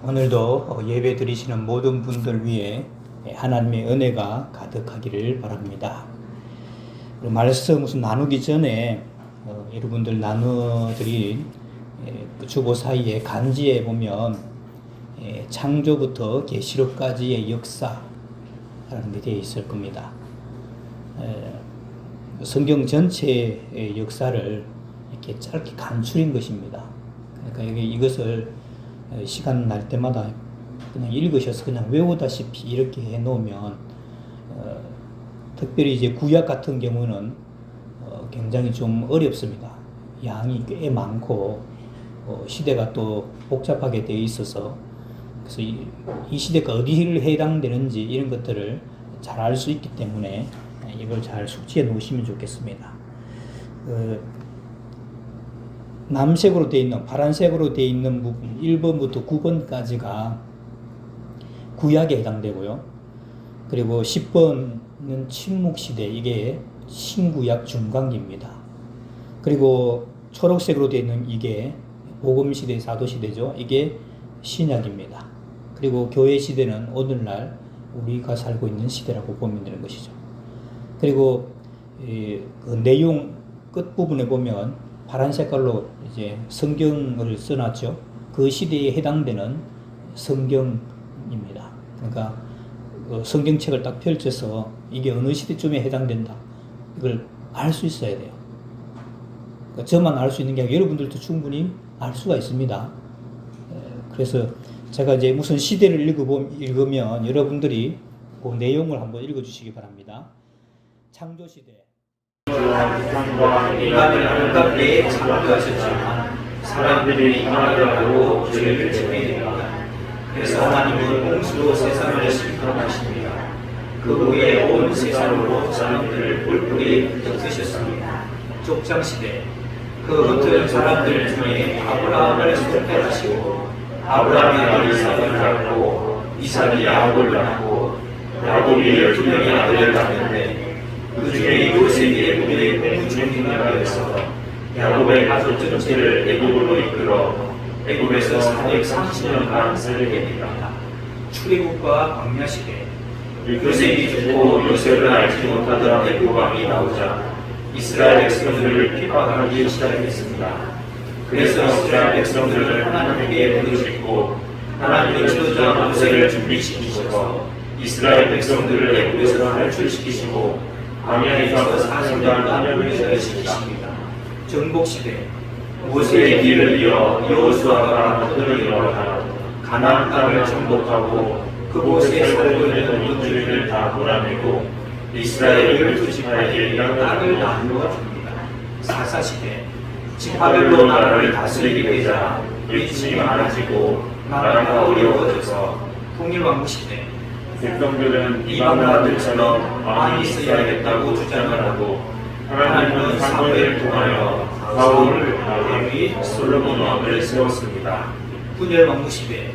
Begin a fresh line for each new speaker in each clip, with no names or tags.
오늘도 예배 드리시는 모든 분들 위해 하나님의 은혜가 가득하기를 바랍니다. 말씀 나누기 전에 여러분들 나눠드린 주보 사이에 간지에 보면 창조부터 계시록까지의 역사라는 게 되어 있을 겁니다. 성경 전체의 역사를 이렇게 짧게 간추린 것입니다. 그러니까 이것을 시간 날 때마다 그냥 읽으셔서 그냥 외우다시피 이렇게 해 놓으면 특별히 이제 구약 같은 경우는 굉장히 좀 어렵습니다. 양이 꽤 많고 시대가 또 복잡하게 되어 있어서 그래서 이 시대가 어디를 해당되는지 이런 것들을 잘 알 수 있기 때문에 이걸 잘 숙지해 놓으시면 좋겠습니다. 남색으로 되어 있는, 파란색으로 되어 있는 부분 1번부터 9번까지가 구약에 해당되고요. 그리고 10번은 침묵시대, 이게 신구약 중간기입니다. 그리고 초록색으로 되어 있는 이게 복음시대, 사도시대죠. 이게 신약입니다. 그리고 교회시대는 오늘날 우리가 살고 있는 시대라고 보면 되는 것이죠. 그리고 그 내용 끝부분에 보면 파란 색깔로 이제 성경을 써놨죠. 그 시대에 해당되는 성경입니다. 그러니까 성경책을 딱 펼쳐서 이게 어느 시대쯤에 해당된다, 이걸 알 수 있어야 돼요. 그러니까 저만 알 수 있는 게 아니라 여러분들도 충분히 알 수가 있습니다. 그래서 제가 이제 무슨 시대를 읽으면 여러분들이 그 내용을 한번 읽어주시기 바랍니다. 창조시대.
인간을 아름답게 창조하셨지만 사람들이 인간을 하고 죄를 지배합니다. 그래서 하나님은 홍수로 세상을 심판하십니다. 그 후에 온 세상으로 사람들을 뿔뿔이 흩으셨습니다. 족장시대. 그 흩은 사람들 중에 아브라함을 선택하시고 아브라함이 아들 이삭을 낳고 이삭이 야곱을 낳고 야곱이 12명의 아들을 낳는데 그 중에 요셉이 애굽의 국무총리가 야곱의 가족 전체를 애굽으로 이끌어 애굽에서 430년간 살게 됩니다. 출애굽과 광야시대. 요셉이 죽고 요셉을 알지 못하던 애굽 왕이 나오자 이스라엘 백성들을 핍박하기 시작했습니다. 그래서 이스라엘 백성들을 하나님께 부르짖고 하나님의 지도자 모세를 준비시키셔서 이스라엘 백성들을 애굽에서 탈출시키시고 광야에서 40년 하늘을 시키십니다. 정복시대. 모세의 길을 이어 여호수아가 너희를 일어나 가나안 땅을 정복하고 그곳에 살고 있는 민족들을 다 몰아내고 이스라엘 12지파에게 땅을 나누어 줍니다. 사사시대. 지파별로 나라를 다스리게 되자 외침이 많아지고 나라가 어려워져서 통일왕국시대. 백성들은 이방 나라들처럼 왕이 있어야겠다고 주장을 하고 하나님은 사무엘을 통하여 사울을 다윗 솔로몬 왕을 세웠습니다. 분열왕국시대.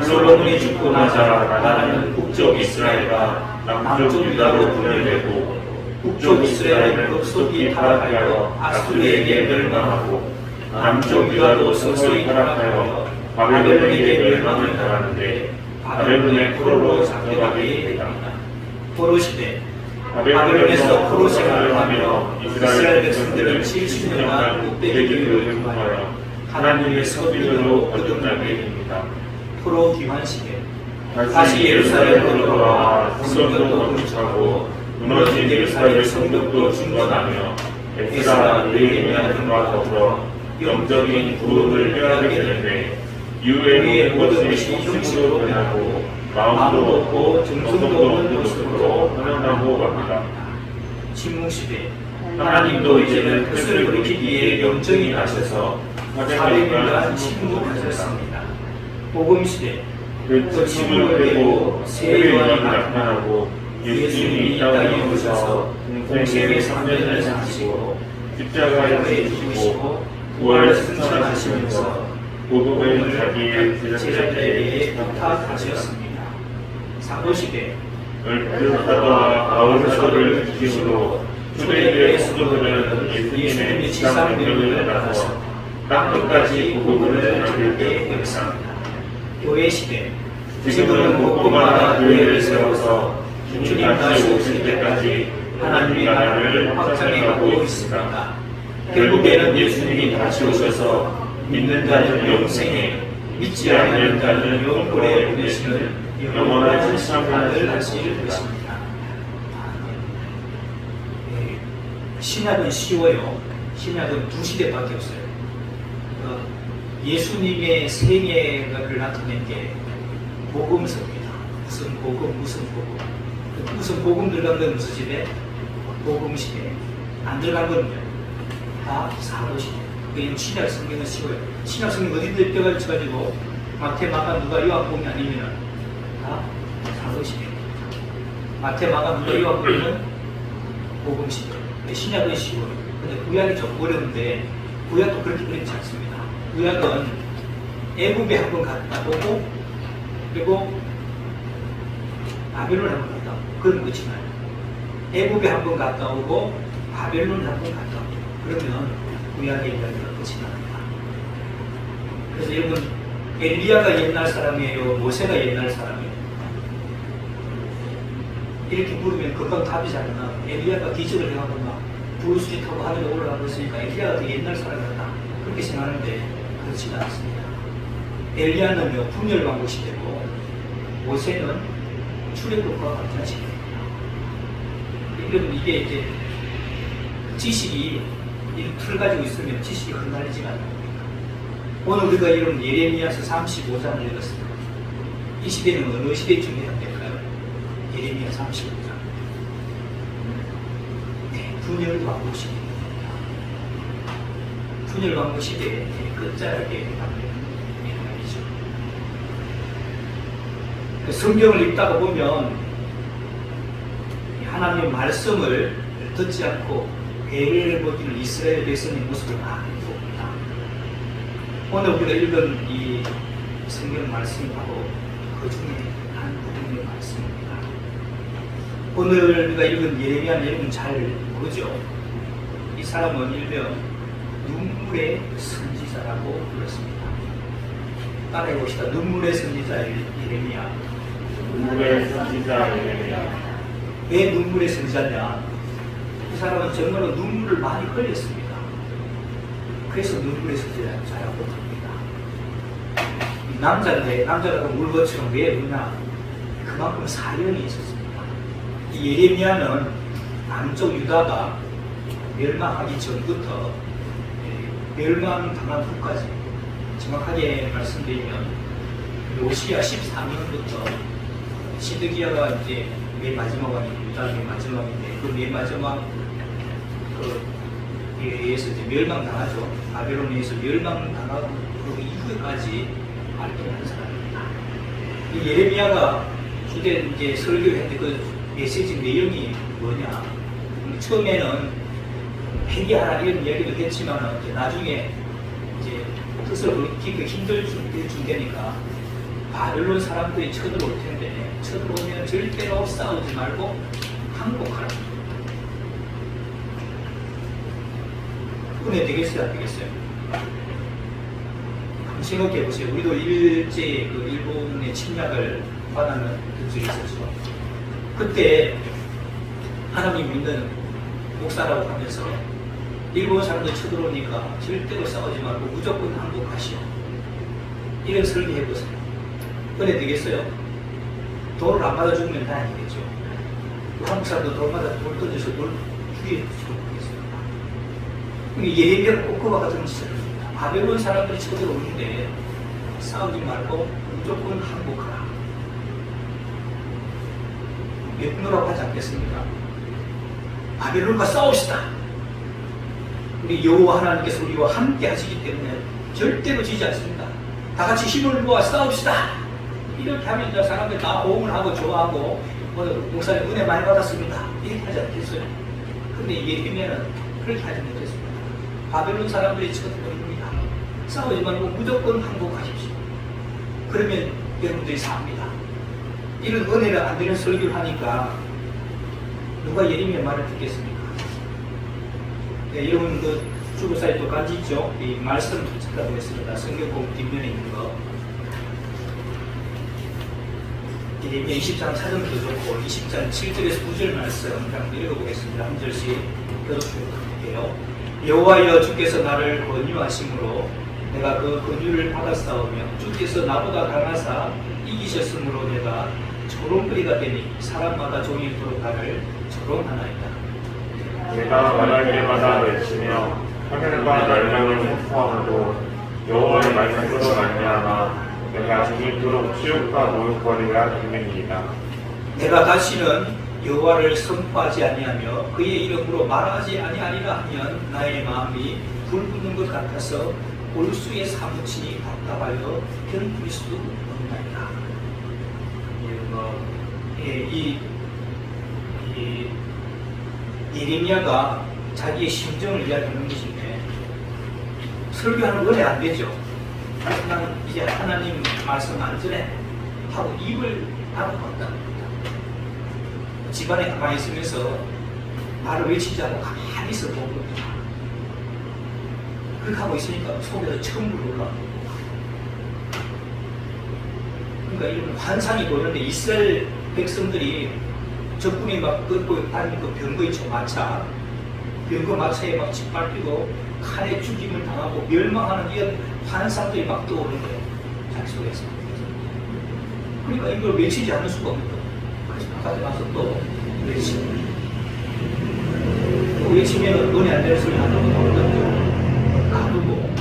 솔로몬이 죽고 나자 나라는 북쪽 이스라엘과 남쪽 유다로 분열되고 북쪽 이스라엘은 급속히 타락하여 아수르에게 멸망하고 남쪽 유다도 서서히 타락하여 바벨론에게 멸망을 당하는데 바벨론의 포로로 잡혀가게 됩니다. 포로시대. 바벨론에서 포로 생활을 하며 이스라엘 백성들은 70년간 흑돼지 교육을 통하여 하나님의 서비으로 거듭나게 됩니다. 포로 귀환시대. 다시 예루살렘으로 돌아와 성전도 건축하고 무너진 예루살렘 성벽도 중건하며 에스라 느헤미야 등과 더불어 영적인 구원을 꾀하게 되는데 이후에 모든 것이 형식으로 변하고 마음도 없고 정성도 없는 모습으로 변한다고 합니다. 침묵시대. 하나님도 이제는 뜻을 돌이키기에 영적이 나셔서 400년간 침묵하셨습니다. 복음시대. 그 침묵을 깨고 새 요한이 나타나고 예수님이 이 땅에 오셔서 공생의 3년을 사시고 십자가에 죽으시고 부활 승천하시면서 복음을 자기의 제자들에게 부탁하셨습니다. 사도시대. 열두사도와 바울사도를 중심으로 초대교회 수도들은 예수님의 지상 명령을 따라서 땅끝까지 복음을 전하게 되었습니다. 교회 시대
지금은 곳곳마다 교회를 세워서 주님 다시 오실 때까지 하나님의 나라를 확장해가고 있습니다. 결국에는 예수님이 다시 오셔서 믿는 자는 영생에, 믿지 않는 자는 영혼에 보내시는 영원한 심판을 하실 것입니다.
신약은 쉬워요. 신약은 두 시대밖에 없어요. 예수님의 생애를 나타낸 게 복음서입니다. 무슨 복음, 무슨 복음. 무슨 복음 들어간 건 무슨 시대? 복음 시대. 안 들어간 건요? 다 사도 시대. 그 신약 성경은 쉬워요. 신약 성경 어디들 뼈가 쳐가지고 마태, 마가, 누가, 요한복음이 아니면 다 사도 시대. 마태, 마가, 누가, 요한복음은 복음 시대. 신약은 쉬워요. 근데 구약이 좀 어려운데 구약도 그렇게 어렵지 않습니다. 구약은 애굽에 한번 갔다 오고 그리고 바벨론 한번 갔다 오고 그런 거지 말고 애굽에 한번 갔다 오고 바벨론 한번 갔다 오고 그러면 구약의 이야기가 끝이 납니다. 그래서 여러분 엘리야가 옛날 사람이에요? 모세가 옛날 사람이에요? 이렇게 물으면 금방 답이 잘 나. 엘리야가 기적을 해가고 막 불수리 타고 하늘에 올라가고 있으니까 엘리야가 되게 옛날 사람 같다. 그렇게 생각하는데 그렇지 않습니다. 엘리야는요 분열왕국 시대고 모세는 출애굽과 같은 시대입니다. 여러분 이게 이제 지식이 이 틀 가지고 있으면 지식이 흩날리지가 않습니다. 오늘 우리가 이런 예레미야서 35장을 읽었습니다. 이 시대는 어느 시대쯤 해당될까요? 예레미야 35장. 네, 분열왕국 시대입니다. 분열왕국 시대의 끝자락에 해당되는 말이죠. 성경을 읽다가 보면 하나님의 말씀을 듣지 않고 배를 먹이는 이스라엘 백성의 모습을 많이 봅니다. 오늘 우리가 읽은 이 성경 말씀하고 그 중에 한 부분의 말씀입니다. 오늘 우리가 읽은 예레미야는 여러분 잘 모르죠? 이 사람은 일명 눈물의 선지자라고 불렀습니다. 따라해봅시다. 눈물의 선지자 예레미야.
눈물의 선지자 예레미야.
왜 눈물의 선지자냐? 이 사람은 정말로 눈물을 많이 흘렸습니다. 그래서 눈물의 선지자라고 합니다. 남자인데 남자라고 물것처럼 왜 그러냐? 그만큼 사연이 있었습니다. 이 예레미야는 남쪽 유다가 멸망하기 전부터 멸망당한 후까지 정확하게 말씀드리면 요시야 14년부터 시드기야가 이제 맨 마지막 왕이 유다의 맨 마지막인데 그 맨 마지막 그에 의해서 이제 멸망당하죠. 바벨론에 의해서 멸망당하고 그 이후에까지 활동한 사람입니다. 이 예레미야가 주된 이제 설교했는데 그 메시지 내용이 뭐냐? 처음에는 회개하라 이런 이야기도 했지만 이제 나중에 이제 뜻을 깊게 힘들 준다니까 바벨론 사람들이 쳐들어올 텐데 쳐들어오면 절대로 싸우지 말고 항복하라. 은혜 되겠어요, 안 되겠어요? 한번 생각해 보세요. 우리도 일제 그 일본의 침략을 받아는 적이 있었죠. 그때 하나님 믿는 목사라고 하면서 일본 사람들 쳐들어오니까 절대로 싸우지 말고 무조건 항복하시오. 이런 설계해 보세요. 은혜 되겠어요? 돌을 안 맞아 죽으면 다행이겠죠. 한국 사람도 돌 맞아 돌 던져서 돌 죽이겠습니다. 예레미야가 꼭 그와 같은 짓을 합니다. 바벨론 사람들이 쳐들어오는데 싸우지 말고 무조건 항복하라. 몇노라고 하지 않겠습니까? 바벨론과 싸웁시다. 우리 여호와 하나님께서 우리와 함께 하시기 때문에 절대로 지지 않습니다. 다 같이 힘을 모아 싸웁시다. 이렇게 하면 이제 사람들 다 호응을 하고 좋아하고 목사님 은혜 많이 받았습니다. 이렇게 하지 않겠어요? 근데 예레미야는 그렇게 하지 못했습니다. 바벨론 사람들이 쳐들어옵니다. 싸우지 말고 무조건 항복하십시오. 그러면 여러분들이 삽니다. 이런 은혜가 안 되는 설교를 하니까 누가 예레미야 말을 듣겠습니까? 네, 여러분 그 주보사에 또 간지 있죠? 이 말씀 도착이라고 했습니다. 성경 꼭 뒷면에 있는 거. 예레미야 20장 4절도 좋고 20장 7절에서 9절 말씀 한번 읽어보겠습니다. 한 절씩 교독해요. 여호와여 주께서 나를 권유하심으로 내가 그 권유를 받았사오며 주께서 나보다 강하사 이기셨으므로 내가 조롱거리가 되니 사람마다 종일토록 나를 조롱하나이다.
내가 말할 때마다 외치며 하늘과 날명을 선포함으로 여호와의 말씀으로 말미암아 내가 종일토록 치욕과 모욕거리가 되느니이다.
내가 다시는 여호와를 선포하지 아니하며 그의 이름으로 말하지 아니하리라 하면 나의 마음이 불붙는 것 같아서 올수에 사무치니 답답하여 견딜 수 없나이다. 이 예레미야가 자기의 심정을 이야기하는 것인데 설교하는 건 안 되죠. 나는 이제 하나님 말씀 안 전해 하고 입을 닫아봤다. 집안에 가만히 있으면서 말을 외치지 않고 가만히 있어 보고 그렇게 하고 있으니까 속에서 천불 올라오고 그러니까 이런 환상이 보이는데 이스라엘 백성들이 적군이 막 끌고 다니는 그 병거 있죠. 마차 병거 마차에 막 짓밟히고 칼에 죽임을 당하고 멸망하는 이런 환상들이 막 떠오르는 거예요. 자기 속에서. 그러니까 이걸 외치지 않을 수가 없는 거예요. 그래서 바깥에 가서 또 외치고 또 외치면 논이 안 되는 소리 하다가 나오던데 가두고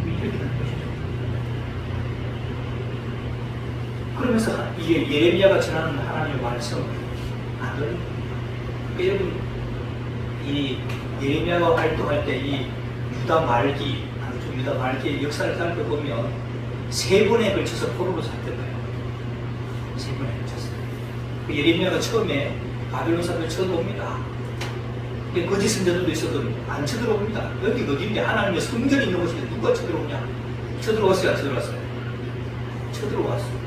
이렇게 되는 것이죠. 그러면서 이게 예레미야가 전하는 하나님의 말씀 안 들립니다. 여러분 이 예레미야가 활동할 때 이 유다 말기 유다 말기의 역사를 살펴보면 3번에 걸쳐서 포로로 잡혔던 거예요. 3번에 걸쳐서. 그 예레미야가 처음에 바벨론 사람들 쳐들어옵니다. 거짓 선자들도 있어도 안 쳐들어옵니다. 여기 어딘데 하나님의 성전이 있는 곳인데 누가 쳐들어오냐? 쳐들어왔어요? 안 쳐들어왔어요? 쳐들어왔어요.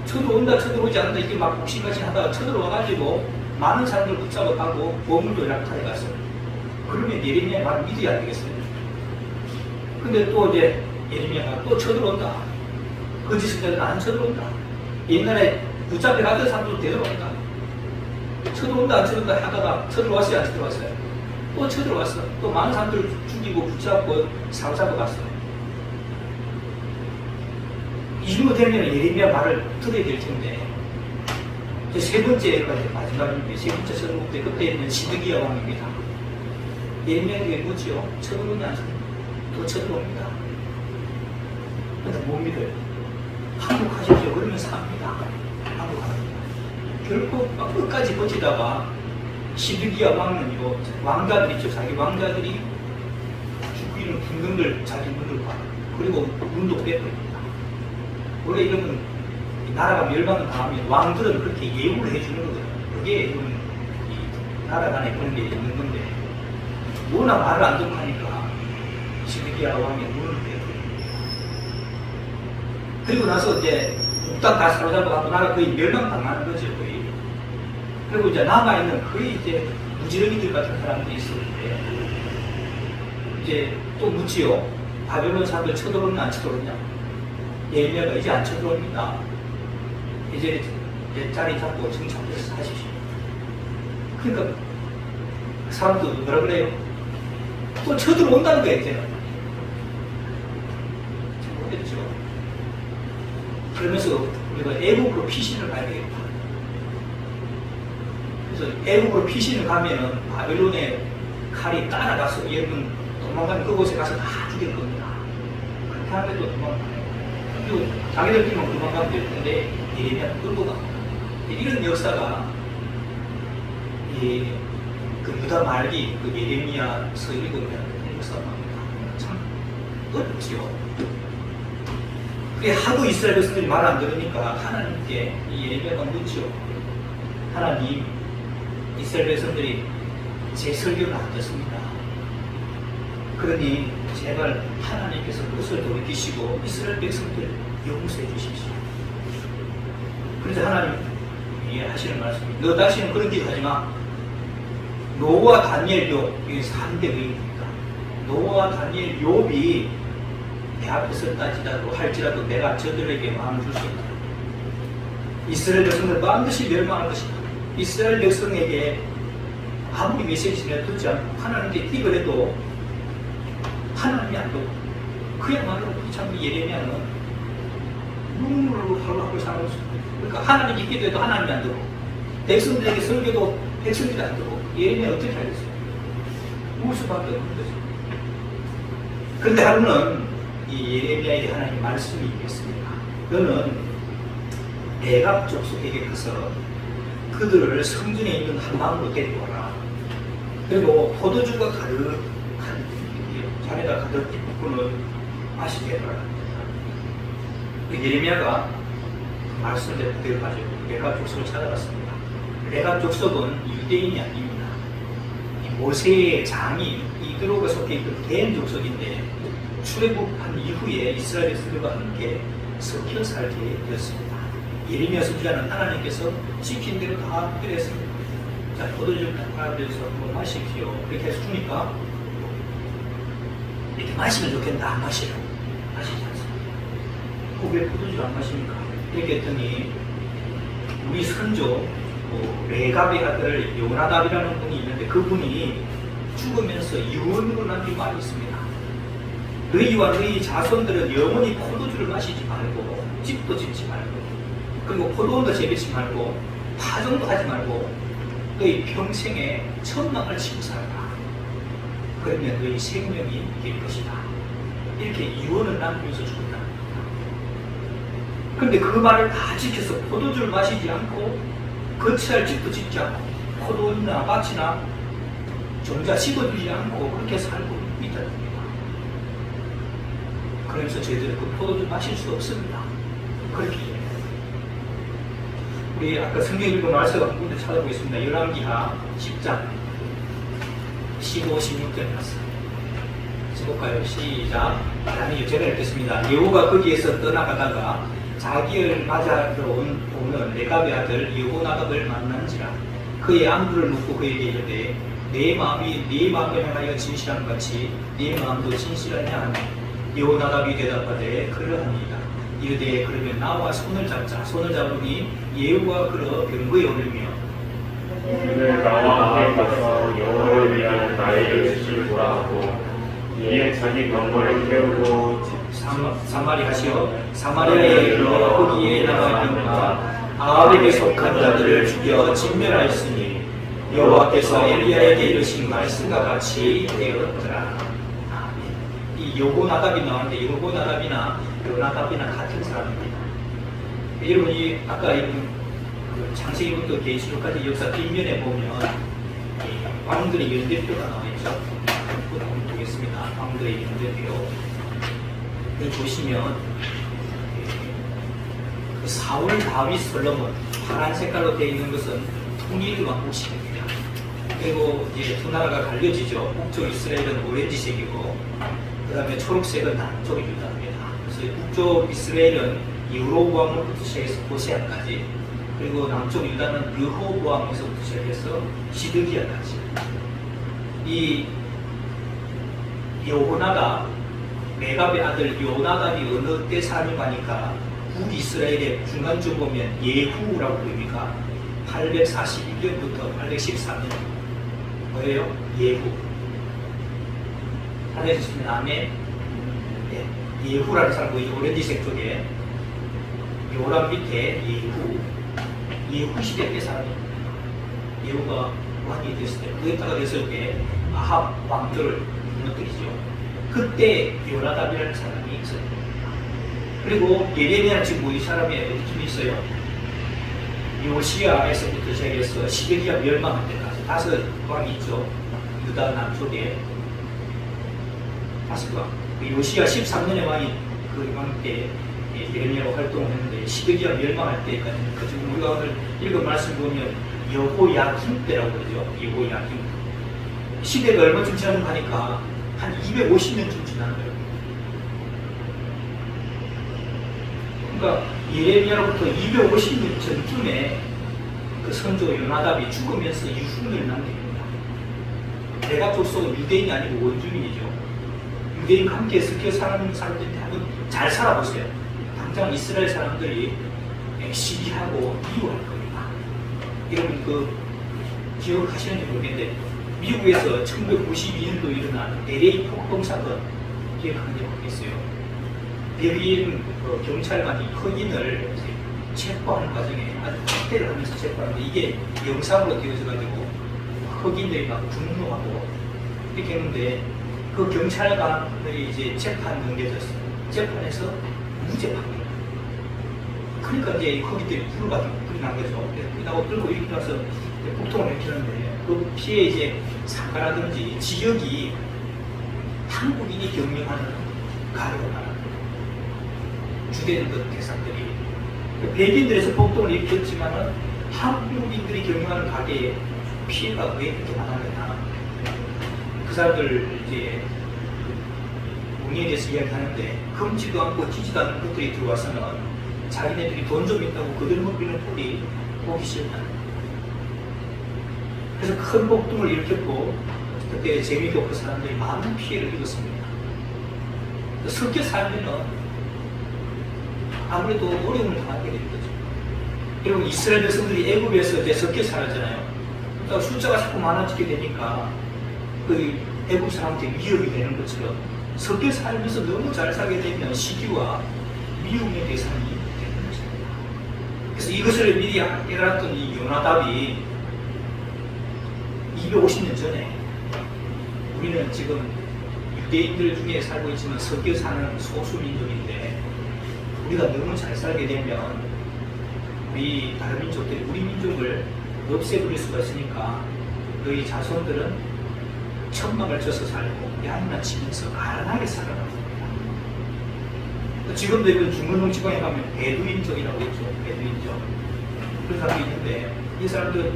쳐들어온다 쳐들어오지 않는다 이게 막 복싱같이 하다가 쳐들어와가지고 많은 사람들 붙잡아 가고 보물도 약탈해 갔어요. 그러면 예레미야의 말을 믿어야 되겠어요. 근데 또 이제 예레미야가 또 쳐들어온다. 거짓 선자들은 안 쳐들어온다. 옛날에 붙잡혀 갔던 사람들도 되돌아온다. 쳐들어온다 안 쳐들어온다 하다가 쳐들어왔어요 안 쳐들어왔어요? 또 쳐들어왔어. 또 많은 사람들을 죽이고 붙잡고 사로잡아 갔어요. 이 정도 되면 예레미야 말을 들어야 될 텐데 세 번째가 마지막인데 세 번째 설국 때 그때 있는 시드기야 왕입니다. 예레미야에게 묻지요. 쳐들어오냐 안 쳐들어오냐? 또 쳐들어옵니다. 근데 못 믿어요. 항복하십시오. 그러면서 합니다. 항복합니다. 결국 끝까지 버티다가 시드기야 왕은요 왕자들 있죠. 자기 왕자들이 죽이는 군병들 자기 문을 봐. 그리고 문도 빼버립니다. 원래 이러면 나라가 멸망을 당하면 왕들은 그렇게 예우를 해주는 거거든요. 그게 이 나라 간에 그런 게 있는 건데 워낙 말을 안 듣고 하니까 시드기야 왕의 문을 빼버립니다. 그리고 나서 이제 북당 다 사로잡아가고 나라 거의 멸망당하는 거죠. 거의. 그리고 이제 남아있는 거의 이제 무지렁이들 같은 사람들이 있었는데 이제 또 묻지요. 바벨론 사람들 쳐들어오냐 안 쳐들어오냐? 예레미야가 이제 안 쳐들어옵니다. 이제 자리 잡고 정착해서 하십시오. 그러니까 사람도 뭐라 그래요? 또 쳐들어온다는 거예요. 이제는. 모르겠죠. 그러면서 우리가 애국으로 피신을 가야 되겠다. 그래서 애국으로 피신을 가면은 바벨론의 칼이 따라가서 여러분 도망가면 그곳에 가서 다 죽일 겁니다. 그렇게 하면 또 도망가요. 그리고 자기들끼리만 도망가면 될 텐데 예레미야는 끌고 갑니다. 이런 역사가 그 유다 말기 그 예레미야서 읽으면 그런 역사가 나옵니다. 참 어렵지요. 그래 하도 이스라엘 백성들이 말 안 들으니까 하나님께 이 예레미야가 묻죠. 하나님, 이스라엘 백성들이 제 설교는 안 듣습니다. 그러니 제발 하나님께서 그것을 돌이키시고 이스라엘 백성들 용서해 주십시오. 그래서 하나님이 하시는 말씀이 너 다시는 그런 짓 하지 마. 노아, 다니엘, 욥 이게 3대 의입니다. 노아, 다니엘, 욥이 내 앞에서 따지다도 할지라도 내가 저들에게 마음을 줄 수 있다. 이스라엘 백성들 반드시 멸망할 것이다. 이스라엘 백성에게 아무리 메시지를 듣지 않고 하나님께 띠을 해도 하나님이 안 듣고 그야말로 참 예레미야는 눈물로 하고 살고 있습니다. 그러니까 하나님이 기도해도 하나님이 안 듣고 백성들에게 설교도 백성들이 안 듣고 예레미야 어떻게 하겠어요? 울 수밖에 없는 거죠. 그런데 하루는 이 예레미야에게 하나님의 말씀이 있겠습니다. 너는 애갑 족속에게 가서 그들을 성전에 있는 한 마음으로 데리고 와라. 그리고 포도주가 가득한 잔에다 가득 부은 마시게 해라. 예레미야가 말씀을 듣고 가지고 애갑 족속을 찾아갔습니다. 애갑 족속은 유대인이 아닙니다. 모세의 장이 이드로가 속해 있던 대한 족속인데 출애굽한 이후에 이스라엘 백성들과 함께 섞여 살게 되었습니다. 예레미야 선지자는 하나님께서 시킨 대로 다 해결했습니다. 자, 포도주 하나 되어서 한번 마십시오. 그렇게 해서 주니까 이렇게 마시면 좋겠다. 안 마시라고. 마시지 않습니다. 왜 포도주를 안 마십니까? 이렇게 했더니 우리 선조 레갑의 아들 요나답이라는 분이 있는데 그분이 죽으면서 유언으로 남긴 말이 있습니다. 너희와 너희 자손들은 영원히 포도주를 마시지 말고 집도 짓지 말고 그리고 포도원도 재배치 말고 파종도 하지 말고 너희 평생에 천막을 치고 살아라. 그러면 너희 생명이 이길 것이다. 이렇게 유언을 남기면서 죽었다. 그런데 그 말을 다 지켜서 포도주를 마시지 않고 거치할 집도 짓지 않고 포도원이나 밭이나 종자 심어주지 않고 그렇게 살고 있다는 겁니다. 그러면서 저희들은 그 포도주 마실 수 없습니다. 그렇게 우리 아까 성경 읽은 말씀 한 군데 찾아보겠습니다. 열왕기하 10장 15, 16절에 났어요. 읽어볼까요? 시작. 아니, 제가 읽겠습니다. 여호가 거기에서 떠나가다가 자기를 맞아러 오는 레갑의 아들 여호나답을 만난지라 그의 안부를 묻고 그에게 이르되 내 마음이 네 마음을 향하여 진실한 같이 네 마음도 진실하냐 하니 여호나답이 대답하되 그러하니이다. 이르되 그러면 나와 손을 잡자. 손을 잡으니 예후가 그러 병거에 오르며
그를 나와 함께 가서 여호와를 위하여 나의 열심을 보라 하고 이에 자기 병거를 태우고
사마리 하시어 사마리아에 이르러 거기에 나가 있는가 아합에게 속한 자들을 죽여 진멸하였으니 여호와께서 엘리야에게 이르신 말씀과 같이 되었더라. 이 여호나답이 나오는데 여호나답이나 요나답이나 같은 사람입니다. 여러분이 아까 읽은 창세기부터 계시록까지 역사 뒷면에 보면 왕들의 연대표가 나와있죠. 한번 보겠습니다. 왕들의 연대표. 여기 보시면 그 사울, 다윗, 솔로몬 파란 색깔로 되어 있는 것은 통일 왕국식입니다. 그리고 이제 두 나라가 갈려지죠. 북쪽 이스라엘은 오렌지색이고 그 다음에 초록색은 남쪽 유다입니다. 그래서 북쪽 이스라엘은 여로보암부터 시작해서 호세아까지 그리고 남쪽 유다는 르호보암에서부터 시작해서 시드기야까지 이 여호나답 레갑의 아들 요나답이 어느 때 사람인가 하니까 북이스라엘의 중간쯤 보면 예후라고 부릅니까? 841년부터 813년 뭐예요? 예후 찾아주시면 아멘. 네. 예후라는 사람 보이죠? 오렌지색 쪽에 요람 밑에 예후 시대 때 사람입니다. 예후가 왕이 됐을 때 그에다가 됐을 때 아합 왕들을 무너뜨리죠. 그때 요나답이라는 사람이 있어요. 그리고 예레미야는 지금 이 사람이 어디쯤 있어요? 요시야에서부터 시작해서 시드기야 멸망할 때까지 5 왕이 있죠. 유다 남쪽에 5 왕. 요시야 13년의 왕이 그 왕 때 예레미야가 활동을 했는데 시드기야 멸망할 때까지 그 지금 우리가 오늘 읽은 말씀 보면 여호야김 때라고 그러죠. 여호야김. 시대가 얼마쯤 지나는 가니까 한 250년쯤 지나는 거예요. 그러니까 예레미야로부터 250년 전쯤에 그 선조 요나답이 죽으면서 유후를 남깁니다. 레갑 족속은 유대인이 아니고 원주민이죠. 유대인과 함께 섞여 사는 사람들이 대부분 잘 살아보세요. 당장 이스라엘 사람들이 시기하고 미워할 겁니다. 여러분 기억하시는지 모르겠는데 미국에서 1992년도 일어난 LA 폭동 사건 기억하는지 모르겠어요. 베리인 경찰관이 흑인을 체포하는 과정에 아주 학대를 하면서 체포하는데 이게 영상으로 되어져가지고 흑인들이 막 분노하고 이렇게 했는데 그 경찰관들이 이제 재판 넘겨졌어요. 재판에서 무죄 판결. 그러니까 이제 흑인들이 불을 가지고 불이 난 거죠. 그래서 불이 나고 들고 이렇게 나서 폭동을 일으키는데 그 피해 이제 상가라든지 지역이 한국인이 경영하는 가게가 주된 그 대상들이 백인들에서 폭동을 일으켰지만은 한국인들이 경영하는 가게에 피해가 왜 그렇게 많았느냐. 그 사람들 이제 운영에 대해서 이야기하는데 금지도 않고 지지도 않는 것들이 들어와서는 자기네들이 돈 좀 있다고 그들 먹이는 꼴이 보기 싫다. 그래서 큰 폭동을 일으켰고 그때 재미도 없고 사람들이 많은 피해를 입었습니다. 섞여 살면은 아무래도 어려움을 당하게 되는 거죠. 여러분 이스라엘 백성들이 애굽에서 이제 섞여 살았잖아요. 그러니까 숫자가 자꾸 많아지게 되니까 그 애굽 사람한테 위협이 되는 것처럼 섞여 살면서 너무 잘 살게 되면 시기와 미움의 대상이 되는 것입니다. 그래서 이것을 미리 알았던 이 요나답이 250년 전에 우리는 지금 유대인들 중에 살고 있지만 섞여 사는 소수민족인데 우리가 너무 잘 살게 되면 우리 다른 민족들이 우리 민족을 없애버릴 수가 있으니까 너희 자손들은 천막을 져서 살고 양이나 치면서 가난하게 살아갑니다. 지금도 이건 중근동 지방에 가면 베두인족이라고 있죠. 베두인족. 그런 사람도 있는데 이 사람들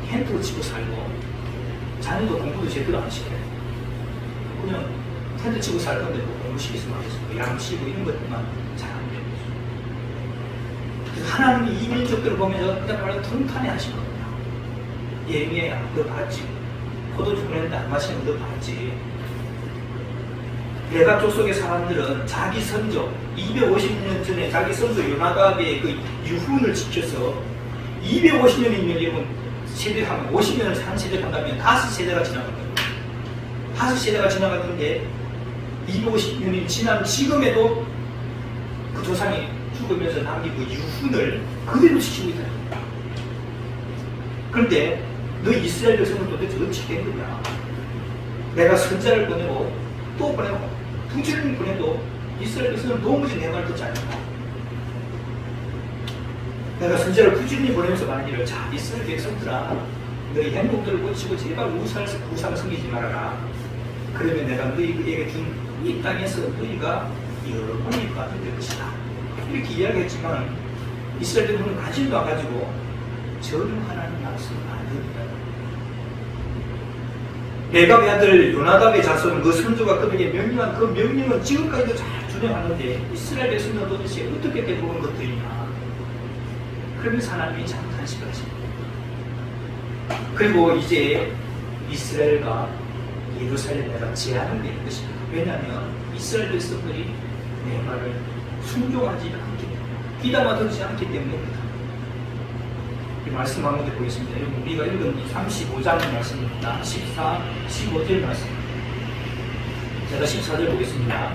텐트를 치고 살고 자녀도 공부도 제대로 안 시켜요. 그냥 텐트 치고 살 건데 뭐 공부 시키지 말겠어요. 양 치고 이런 것들만 잘 안 돼요. 하나님이 이 민족들을 보면서 그냥 말로 통탄해 하신 겁니다. 예미야, 너 봤지? 포도주 보냈는데 안 마시는 너 봤지? 레가 족속의 사람들은 자기 선조, 250년 전에 자기 선조 요나답의 그 유훈을 지켜서 250년이면 여러분 세대하면 50년을 한 세대 한다면 5세대가 지나간 거예요. 5세대가 지나갔는데 250년이 지난 지금에도 그 조상이 죽으면서 남긴 그 유훈을 그대로 지키고 있다. 그런데 너 이스라엘 백성은 도대체 어떻게 된 거냐? 내가 선자를 보내고 또 보내고 부지런히 보내도 이스라엘 백성은 도무지 내 말 듣지 않는다. 내가 선자를 부지런히 보내면서 말하기를 자 이스라엘 백성들아 너희 행복들을 고치고 제발 우상을 섬기지 말아라. 그러면 내가 너희에게 준 이 땅에서 너희가 영원히 받게 될 것이다. 이렇게 이야기했지만 이스라엘 백성은 가지도 않아가지고 전혀 하나님 말씀을 안 듣는다. 레갑의 아들 요나답의 자손 그 선조가 그들에게 명령한 그 명령은 지금까지도 잘 준행하는데 이스라엘 백성은 도대체 어떻게 된 것들이냐. 그러면서 하나님이 장탄식을 하십니다. 그리고 이제 이스라엘과 예루살렘에가 제한을 내는 것입니다. 왜냐하면 이스라엘 백성들이 내 말을 순종하지 않기 때문에 귀담아 듣지 않기 때문입니다. 이 말씀 한번 보겠습니다. 우리가 읽은 35장 말씀입니다. 14, 15절 말씀. 제가 14절 보겠습니다.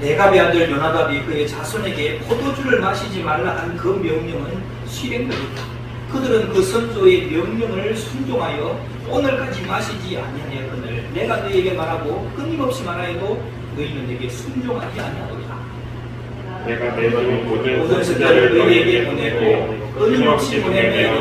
레갑의 아들 요나답이 그의 자손에게 포도주를 마시지 말라 한 그 명령은 실행되었다. 그들은 그 선조의 명령을 순종하여 오늘까지 마시지 아니하였거늘 내가 너희에게 말하고 끊임없이 말하여도 너희는 내게 순종하지 아니하노라.
내가 내 종 모든
선지자를 너희에게 보내고 끊임없이 보내며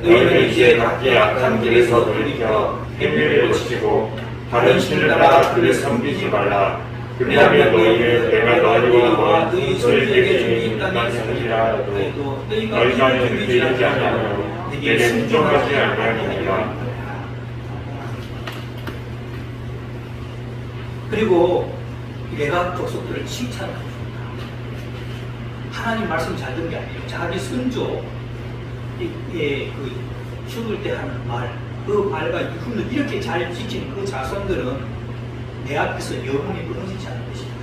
너희는 이제 각기 악한 길에서 돌이켜 행위를 고치고 다른 신을 따라 그를 섬기지 말라. 그리하면 너희는 내가 너희와 너희 son들에게 준 이 땅에 살리라 하여도 너희가 이를 준비하지 아니하며 내게 순종하지 아니하니라. 그리고 레갑 족속들을 칭찬합니다. 하나님 말씀 잘 듣는 게 아니에요. 자기 선조 그 죽을 때 하는 말, 그 말과 유훈을 이렇게 잘 지킨 그 자손들은 내 앞에서 영원히 무너지지 않는 것입니다.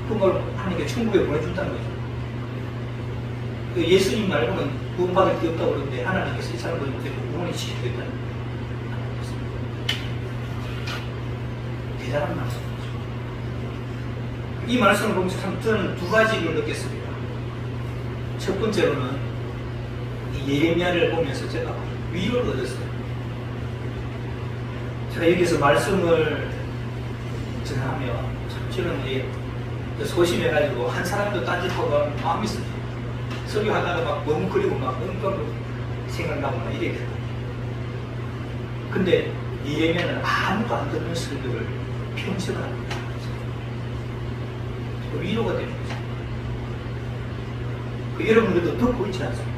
그걸 하나님께 천국에 보내준다는 거죠. 그 예수님 말고는 구원받을 게 없다고 그러는데 하나님께서 이 사람을 구원을 지키겠다는 하나님께서 대단한 말씀이죠. 이 말씀을 보면서 참 저는 두 가지를 느꼈습니다. 첫 번째로는 이 예레미야를 보면서 제가 위로를 얻었어요. 제가 여기서 말씀을 전하며 참 저는 소심해가지고 한 사람도 딴짓하고 하면 마음이 쓰죠. 설교하다가 막 멍거리고 막 엉뚱하고 생각나고 막 이래요. 근데 예레미야는 아무도 안 듣는 설교를 편집을 합니다. 위로가 되는 거죠. 여러분들도 듣고 있지 않습니까?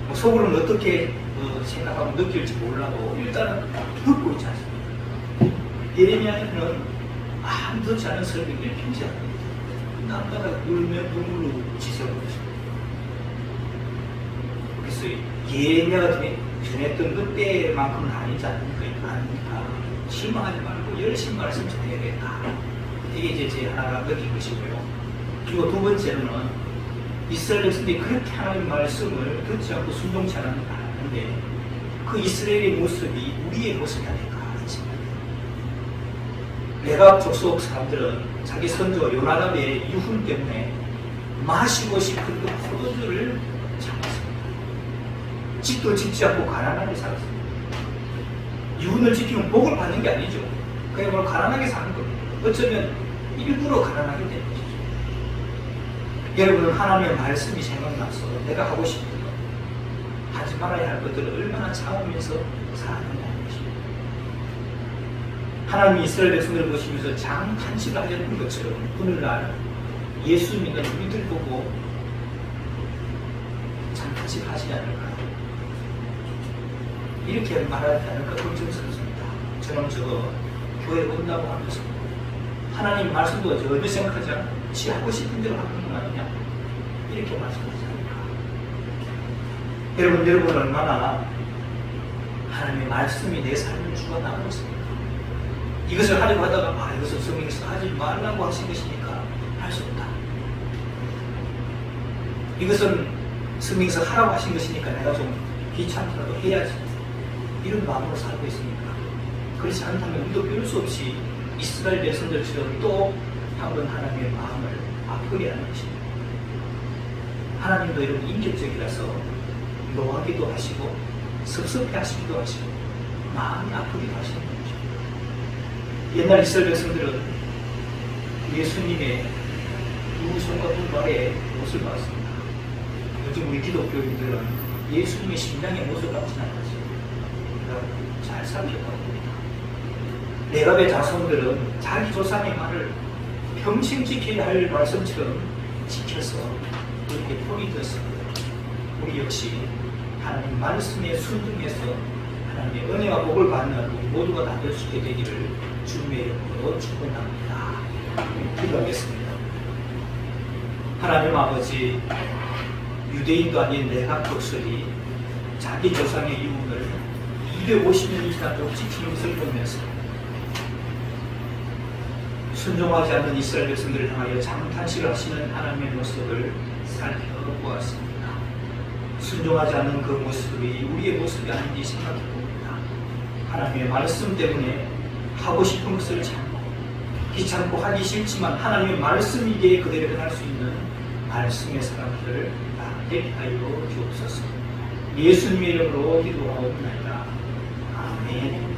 뭐 속으로는 어떻게 생각하고 느낄지 몰라도 일단은 듣고 있지 않습니까? 예레미야는 아무도 듣지 않은 설교를 편집합니다. 남자가 눈물로 지새우고 있습니다. 그래서 예레미야가 전했던 그때만큼은 아니지 않습니까? 실망하지 말고 열심히 말씀 전해야겠다. 이게 이제 제 하나 느낀 것이고요. 그리고 두 번째는 이스라엘 백성들이 그렇게 하나님 말씀을 듣지 않고 순종치 않았는데 그 이스라엘의 모습이 우리의 모습이 아닐까 했습니다. 레갑 족속 사람들은 자기 선조 요나답의 유훈 때문에 마시고 싶은 그 포도주를 참았습니다. 집도 짓지 않고 가난하게 살았습니다. 유훈을 지키면 복을 받는 게 아니죠. 그냥 뭘 가난하게 사는 겁니다. 어쩌면 일부러 가난하게 되는 것이죠. 여러분은 하나님의 말씀이 생각나서 내가 하고 싶은 것, 하지 말아야 할 것들을 얼마나 참으면서 살아가느냐는 것입니다. 하나님이 이스라엘 백성들을 보시면서 장탄식을 하려는 것처럼 오늘날 예수 믿는 우리들 보고 장탄식을 하시지 않을까, 이렇게 말하지 않을까 걱정스럽습니다. 저는 교회 온다고 하면서 하나님 말씀도 전혀 생각하지 않고 지 하고 싶은 대로 하는 건 아니냐, 이렇게 말씀하지 않을까. 여러분 얼마나 하나님의 말씀이 내 삶을 주관하고 있습니까? 이것을 하려고 하다가 이것을 성경에서 하지 말라고 하신 것이니까 할 수 없다. 이것은 성경에서 하라고 하신 것이니까 내가 좀 귀찮더라도 해야지, 이런 마음으로 살고 있습니까? 그렇지 않다면 우리도 별 수 없이 이스라엘 백성들처럼 또 한번 하나님의 마음을 아프게 하는 것입니다. 하나님도 이런 인격적이라서 노하기도 하시고 섭섭해 하시기도 하시고 마음이 아프기도 하시는 거죠. 옛날 이스라엘 백성들은 예수님의 두 손과 두 발의 모습을 봤습니다. 요즘 우리 기독교인들은 예수님의 심장의 모습을 받지 않았죠. 잘 살려고 합니다. 레갑의 자손들은 자기 조상의 말을 평생 지켜야 할 말씀처럼 지켜서 그렇게 복이 되었습니다. 우리 역시 하나님 말씀에 순종해서 하나님의 은혜와 복을 받는 우리 모두가 다 될 수 있게 되기를 주님의 이름으로 축원합니다. 기도하겠습니다. 하나님 아버지, 유대인도 아닌 레갑 족속이 자기 조상의 유언을 250년 이상 지키는 것을 보면서 순종하지 않는 이스라엘 백성들을 향하여 장탄식을 하시는 하나님의 모습을 살펴보았습니다. 순종하지 않는 그 모습이 우리의 모습이 아닌지 생각해봅니다. 하나님의 말씀 때문에 하고 싶은 것을 참고 귀찮고 하기 싫지만 하나님의 말씀이기에 그대로 행할 수 있는 말씀의 사람들을 되게 하여 주옵소서. 예수님의 이름으로 기도하옵나이다. 아멘.